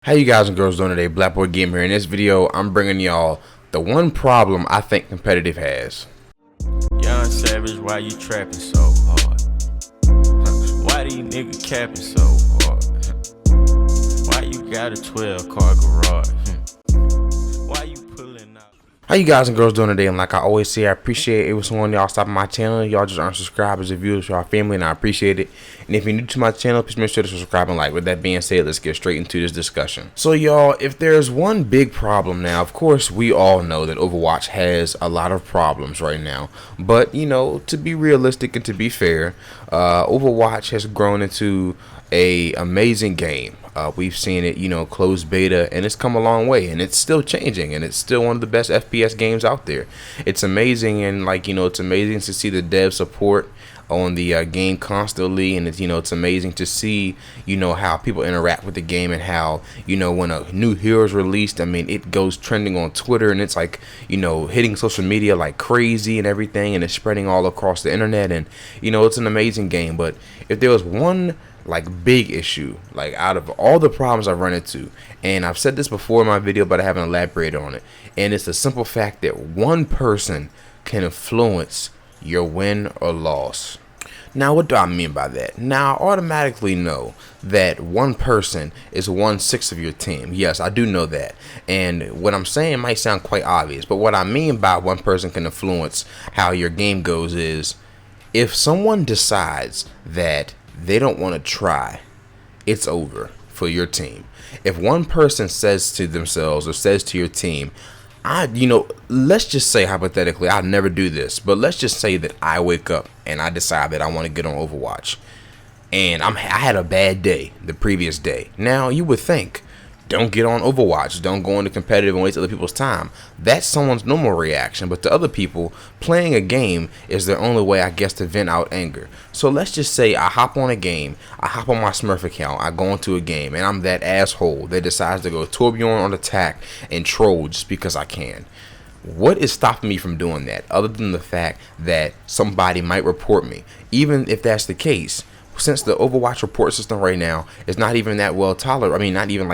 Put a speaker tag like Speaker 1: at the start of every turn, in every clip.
Speaker 1: How you guys and girls doing today? Black Boy Gamer here. In this video, I'm bringing y'all the one problem I think competitive has.
Speaker 2: Young Savage, why you trapping so hard? Why these niggas capping so hard? Why you got a 12-car garage? Why you pulling out?
Speaker 1: How you guys and girls doing today? And like I always say, I appreciate it when someone y'all stopping my channel. Y'all just aren't subscribers and viewers to our family, and I appreciate it. And if you're new to my channel, please make sure to subscribe and like. With that being said, let's get straight into this discussion. So y'all, if there's one big problem now, of course we all know that Overwatch has a lot of problems right now. But you know, to be realistic and to be fair, Overwatch has grown into a amazing game. We've seen it, closed beta, and it's come a long way, and it's still changing, and it's still one of the best FPS games out there. It's amazing, and it's amazing to see the dev support on the game constantly, and it's amazing to see how people interact with the game, and how when a new hero is released, I mean, it goes trending on Twitter, and it's like hitting social media like crazy and everything, and it's spreading all across the internet, and it's an amazing game. But if there was one big issue, out of all the problems I've run into, and I've said this before in my video but I haven't elaborated on it, and it's the simple fact that one person can influence your win or loss. Now, what do I mean by that? Now, I automatically know that one person is 1/6 of your team. Yes, I do know that. And what I'm saying might sound quite obvious, but what I mean by one person can influence how your game goes is if someone decides that they don't want to try, it's over for your team. If one person says to themselves or says to your team, let's just say hypothetically, I'll never do this, but let's just say that I wake up and I decide that I want to get on Overwatch, and I had a bad day the previous day. Now, you would think, don't get on Overwatch, don't go into competitive and waste other people's time. That's someone's normal reaction, but to other people, playing a game is their only way, I guess, to vent out anger. So let's just say I hop on a game, I hop on my Smurf account, I go into a game, and I'm that asshole that decides to go tourbillon on attack and troll just because I can. What is stopping me from doing that, other than the fact that somebody might report me? Even if that's the case, since the Overwatch report system right now is not even that well tolerated, I mean, not even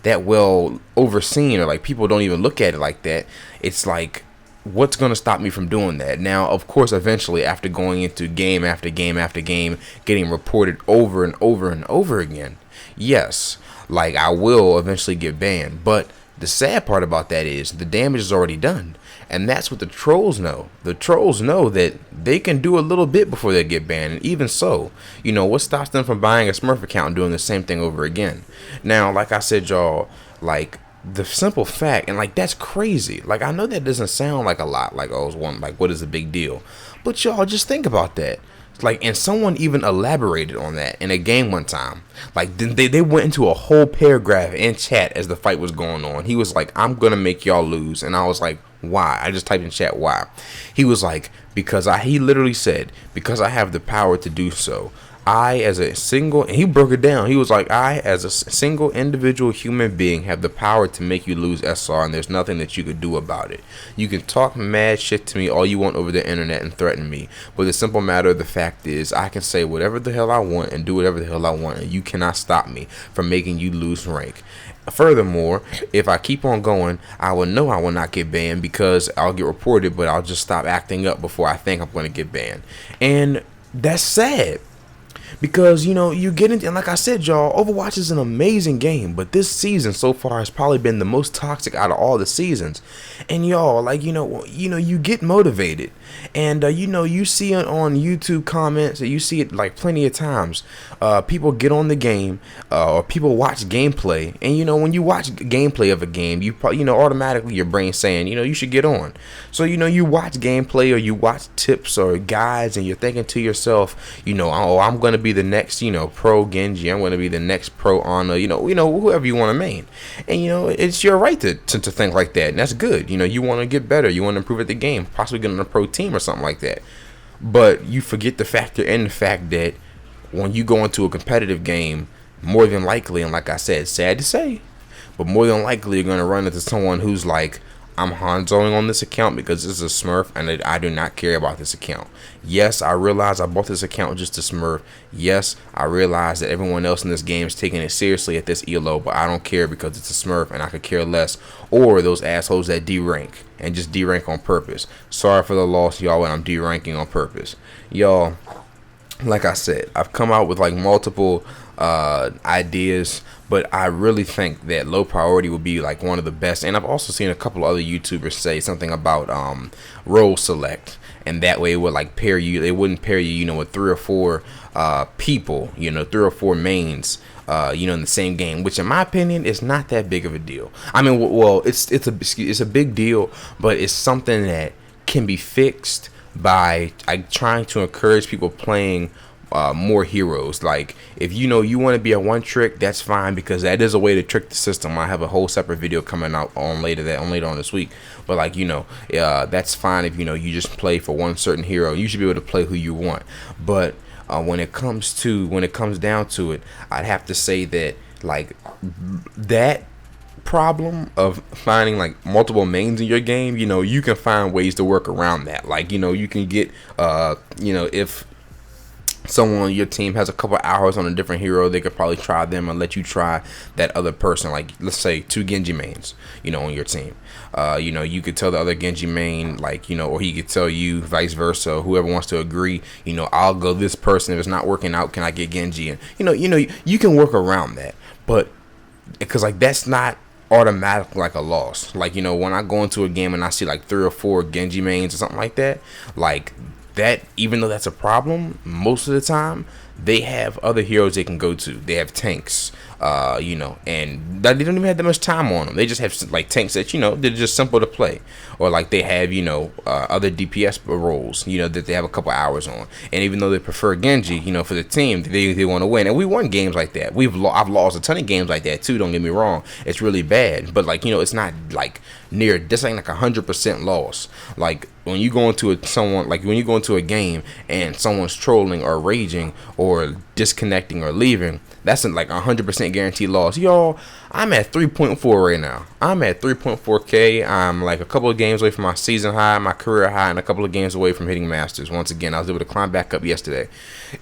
Speaker 1: that well overseen, or people don't even look at it like that. It's like, what's going to stop me from doing that? Now, of course, eventually, after going into game after game after game, getting reported over and over and over again, yes, I will eventually get banned. But the sad part about that is the damage is already done. And that's what the trolls know. The trolls know that they can do a little bit before they get banned. And even so, what stops them from buying a Smurf account and doing the same thing over again? Now, like I said, y'all, the simple fact, and that's crazy. I know that doesn't sound like a lot. What is the big deal? But y'all, just think about that. And someone even elaborated on that in a game one time. They went into a whole paragraph in chat as the fight was going on. He was like, I'm gonna make y'all lose. And I was like, why? I just typed in chat, why? He was like, he literally said, because I have the power to do so. I, as a single, and he broke it down. He was like, I, as a single individual human being, have the power to make you lose SR, and there's nothing that you could do about it. You can talk mad shit to me all you want over the internet and threaten me, but the simple matter of the fact is, I can say whatever the hell I want and do whatever the hell I want, and you cannot stop me from making you lose rank. Furthermore, if I keep on going, I will know I will not get banned because I'll get reported, but I'll just stop acting up before I think I'm going to get banned. And that's sad. Because, you get into, and like I said, y'all, Overwatch is an amazing game, but this season so far has probably been the most toxic out of all the seasons. And y'all, you get motivated, and you see it on YouTube comments, or you see it plenty of times. People get on the game, or people watch gameplay, and when you watch gameplay of a game, you probably, automatically your brain's saying, you should get on. So you watch gameplay, or you watch tips or guides, and you're thinking to yourself, oh, I'm gonna be the next, pro Genji, I'm gonna be the next pro Ana, whoever you want to main. And it's your right to think like that, and that's good. You want to get better, you want to improve at the game, possibly get on a pro team or something like that. But you forget to factor in the fact that when you go into a competitive game, more than likely, and like I said, sad to say, but more than likely you're gonna run into someone who's like, I'm Hanzoing on this account because this is a Smurf, and I do not care about this account. Yes, I realize I bought this account just to Smurf. Yes, I realize that everyone else in this game is taking it seriously at this elo, but I don't care because it's a Smurf, and I could care less. Or those assholes that D-rank and just D-rank on purpose. Sorry for the loss, y'all, and I'm D-ranking on purpose. Y'all, like I said, I've come out with like multiple ideas, but I really think that low priority would be like one of the best. And I've also seen a couple other YouTubers say something about role select, and that way it would like pair you. They wouldn't pair you, with 3 or 4 people, 3 or 4 mains, in the same game, which in my opinion is not that big of a deal. I mean, well, it's a big deal, but it's something that can be fixed by trying to encourage people playing more heroes. Like, if you want to be a one trick, that's fine, because that is a way to trick the system. I have a whole separate video coming out on later on this week. But like, that's fine if you just play for one certain hero. You should be able to play who you want. But when it comes down to it, I'd have to say that like that problem of finding like multiple mains in your game, you can find ways to work around that. Like, you can get if someone on your team has a couple hours on a different hero, they could probably try them and let you try that other person. Like, let's say 2 Genji mains, on your team. You could tell the other Genji main, like, or he could tell you vice versa. Whoever wants to agree, I'll go this person. If it's not working out, can I get Genji? And you can work around that, but because like that's not automatically like a loss. Like, when I go into a game and I see like 3 or 4 Genji mains or something like that, like that, even though that's a problem, most of the time they have other heroes they can go to. They have tanks, and they don't even have that much time on them. They just have like tanks that they're just simple to play, or like they have other DPS roles that they have a couple hours on. And even though they prefer Genji, for the team, they want to win. And we won games like that. I've lost a ton of games like that too. Don't get me wrong, it's really bad, but like it's not like near. This ain't like 100% loss. Like when you go into a game and someone's trolling or raging or disconnecting or leaving, that's like 100% guaranteed loss. Y'all, I'm at 3.4 right now. I'm at 3.4K. I'm like a couple of games away from my season high, my career high, and a couple of games away from hitting masters. Once again, I was able to climb back up yesterday.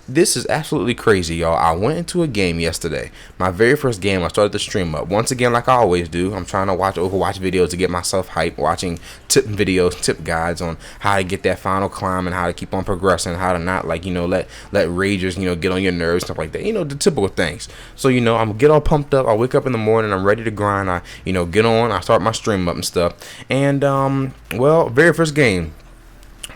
Speaker 1: This is absolutely crazy, y'all. I went into a game yesterday. My very first game, I started the stream up. Once again, like I always do, I'm trying to watch Overwatch videos to get myself hyped, watching tip videos, tip guides on how to get that final climb and how to keep on progressing, how to not like, let ragers, get on your nerves, stuff like that. The typical things. So, I'm get all pumped up. I wake up in the morning, I'm ready to grind. I, get on, I start my stream up and stuff. And, very first game,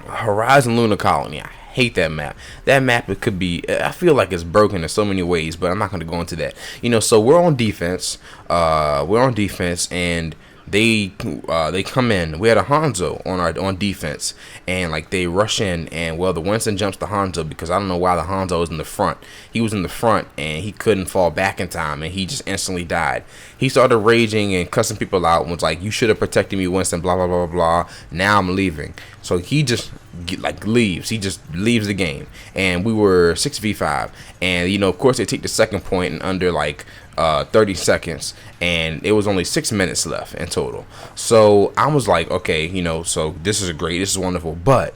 Speaker 1: Horizon Lunar Colony. I hate that map. That map, it could be, I feel like it's broken in so many ways, but I'm not going to go into that. So we're on defense. And they come in. We had a Hanzo on defense, and like they rush in, and the Winston jumps the Hanzo because I don't know why the Hanzo was in the front. He was in the front and he couldn't fall back in time, and he just instantly died. He started raging and cussing people out and was like, "You should have protected me, Winston." Blah blah blah blah blah. Now I'm leaving. So he just leaves. He just leaves the game, and we were 6v5, and of course they take the second point in under like 30 seconds, and it was only 6 minutes left in total. So I was like, okay, so this is great, this is wonderful. But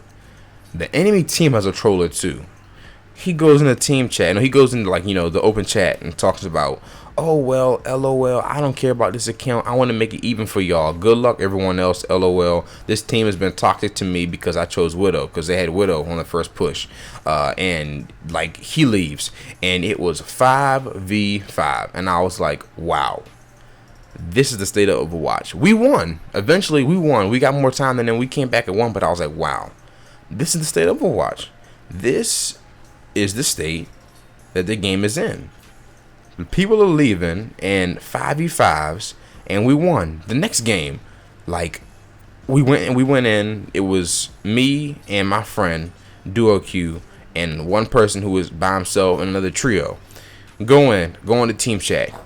Speaker 1: the enemy team has a troller too. He goes in the team chat, he goes into like the open chat and talks about, oh well, LOL, I don't care about this account, I want to make it even for y'all, good luck everyone else, LOL, this team has been toxic to me because I chose Widow, because they had Widow on the first push, and like he leaves, and it was 5v5, and I was like, wow, this is the state of Overwatch. We won, eventually we won, we got more time than then, we came back and won, but I was like, wow, this is the state of Overwatch. This is the state that the game is in. People are leaving and 5v5s, and we won the next game. Like we went in. It was me and my friend Duo Q and one person who was by himself in another trio. Go to team chat.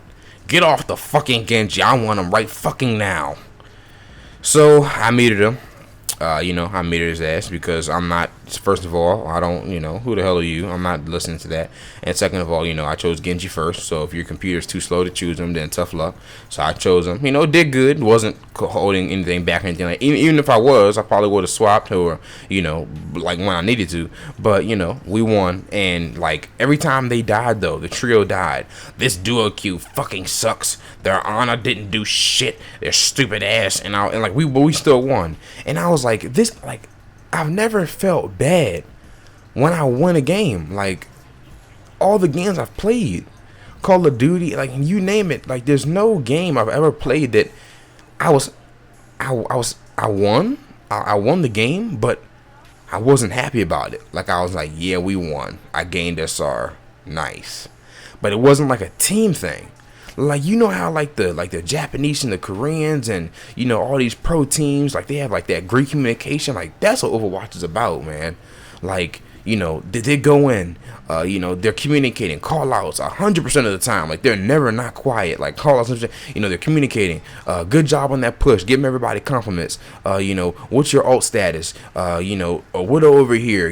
Speaker 1: Get off the fucking Genji. I want him right fucking now. So I muted him. I muted his ass because I'm not First of all, I don't, who the hell are you? I'm not listening to that. And second of all, I chose Genji first. So if your computer's too slow to choose him, then tough luck. So I chose him. Did good. Wasn't holding anything back or anything. Like, even if I was, I probably would have swapped or, like when I needed to. But, we won. And like every time they died, though, the trio died. This duo queue fucking sucks. Their honor didn't do shit. They're stupid ass. And we still won. And I was like, I've never felt bad when I win a game. Like, all the games I've played, Call of Duty, like, you name it, like, there's no game I've ever played that I won the game, but I wasn't happy about it. Like, I was like, yeah, we won. I gained SR. Nice. But it wasn't like a team thing. Like, how like the Japanese and the Koreans and all these pro teams, like, they have like that great communication. Like, that's what Overwatch is about, man. Like, they go in, they're communicating call outs 100% of the time. Like, they're never not quiet. Like, call outs, they're communicating. Good job on that push. Giving everybody compliments. What's your ult status? A widow over here.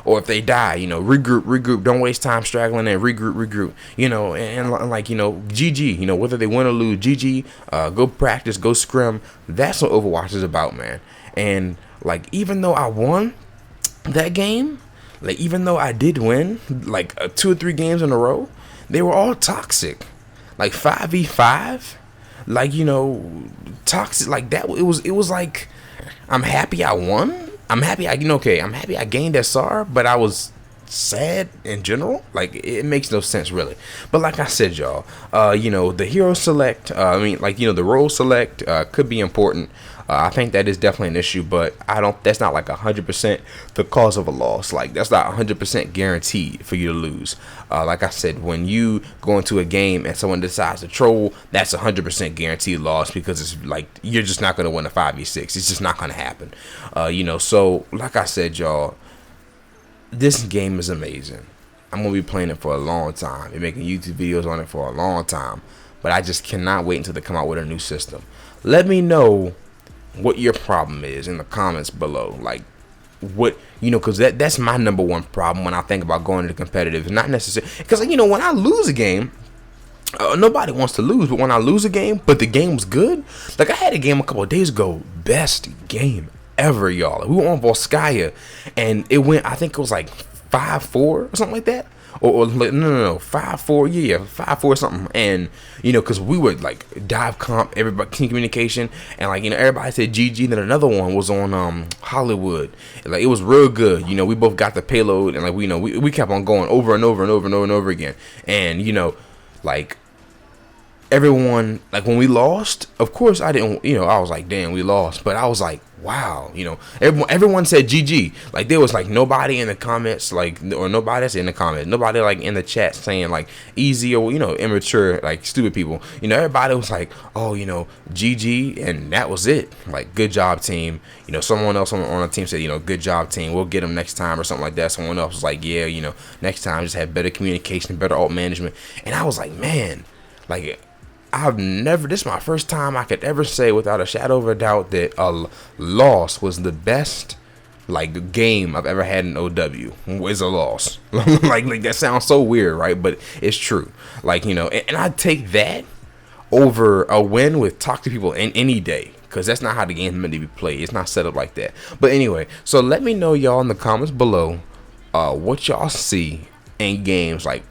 Speaker 1: Or if they die, regroup. Don't waste time straggling and regroup. And like, GG. Whether they win or lose, GG. Go practice. Go scrim. That's what Overwatch is about, man. And like, even though I won that game, like, even though I did win like 2 or 3 games in a row, they were all toxic. Like 5v5, like, toxic like that. It was like, I'm happy I won. I'm happy I'm happy I gained SR, but I was sad in general. Like, it makes no sense really. But like I said, y'all, the hero select, the role select could be important. I think that is definitely an issue, but that's not like 100% the cause of a loss. Like, that's not 100% guaranteed for you to lose. Like I said, when you go into a game and someone decides to troll, that's 100% guaranteed loss, because it's like, you're just not going to win a 5v6. It's just not going to happen. So like I said, y'all, this game is amazing. I'm going to be playing it for a long time and making YouTube videos on it for a long time, but I just cannot wait until they come out with a new system. Let me know what your problem is in the comments below. Like, what, because that's my number one problem when I think about going into competitive. It's not necessarily because, when I lose a game, nobody wants to lose, but when I lose a game but the game was good, like, I had a game a couple of days ago, best game ever, y'all. We were on Volskaya and it went, I think it was like 5-4 or something like that. Or no, 5-4, yeah, 5-4 something. And because we would like dive comp, everybody, team communication, and like, everybody said GG. Then another one was on Hollywood. Like, it was real good. We both got the payload, and like, we kept on going over and over and over and over and over again. And like, everyone, like, when we lost, of course I didn't, I was like, damn, we lost, but I was like, wow, everyone said GG. Like, there was like nobody in the comments, like, or nobody that's in the comments, nobody like in the chat saying like easy or immature, like, stupid people. Everybody was like, oh, GG, and that was it. Like, good job, team. Someone else on the team said, good job, team, we'll get them next time, or something like that. Someone else was like, yeah, next time just have better communication, better ult management. And I was like, man, like, this is my first time I could ever say without a shadow of a doubt that a loss was the best, like, game I've ever had in OW. Is a loss. like that sounds so weird, right? But it's true. Like, and I take that over a win with talk to people in any day, because that's not how the game's meant to be played. It's not set up like that. But anyway, so let me know, y'all, in the comments below what y'all see in games. Like,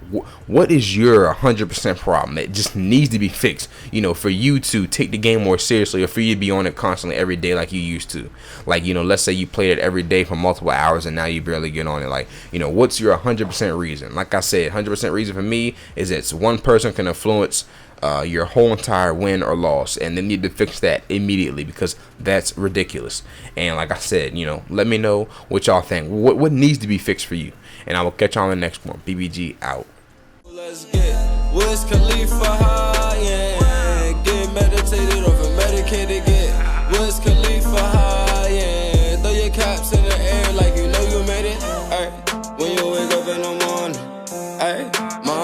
Speaker 1: what is your 100% problem that just needs to be fixed, for you to take the game more seriously, or for you to be on it constantly every day like you used to? Like, let's say you played it every day for multiple hours and now you barely get on it. Like, what's your 100% reason? Like I said, 100% reason for me is that one person can influence your whole entire win or loss, and they need to fix that immediately, because that's ridiculous. And like I said, let me know what y'all think. What needs to be fixed for you, and I will catch y'all on the next one. BBG out.
Speaker 3: Let's get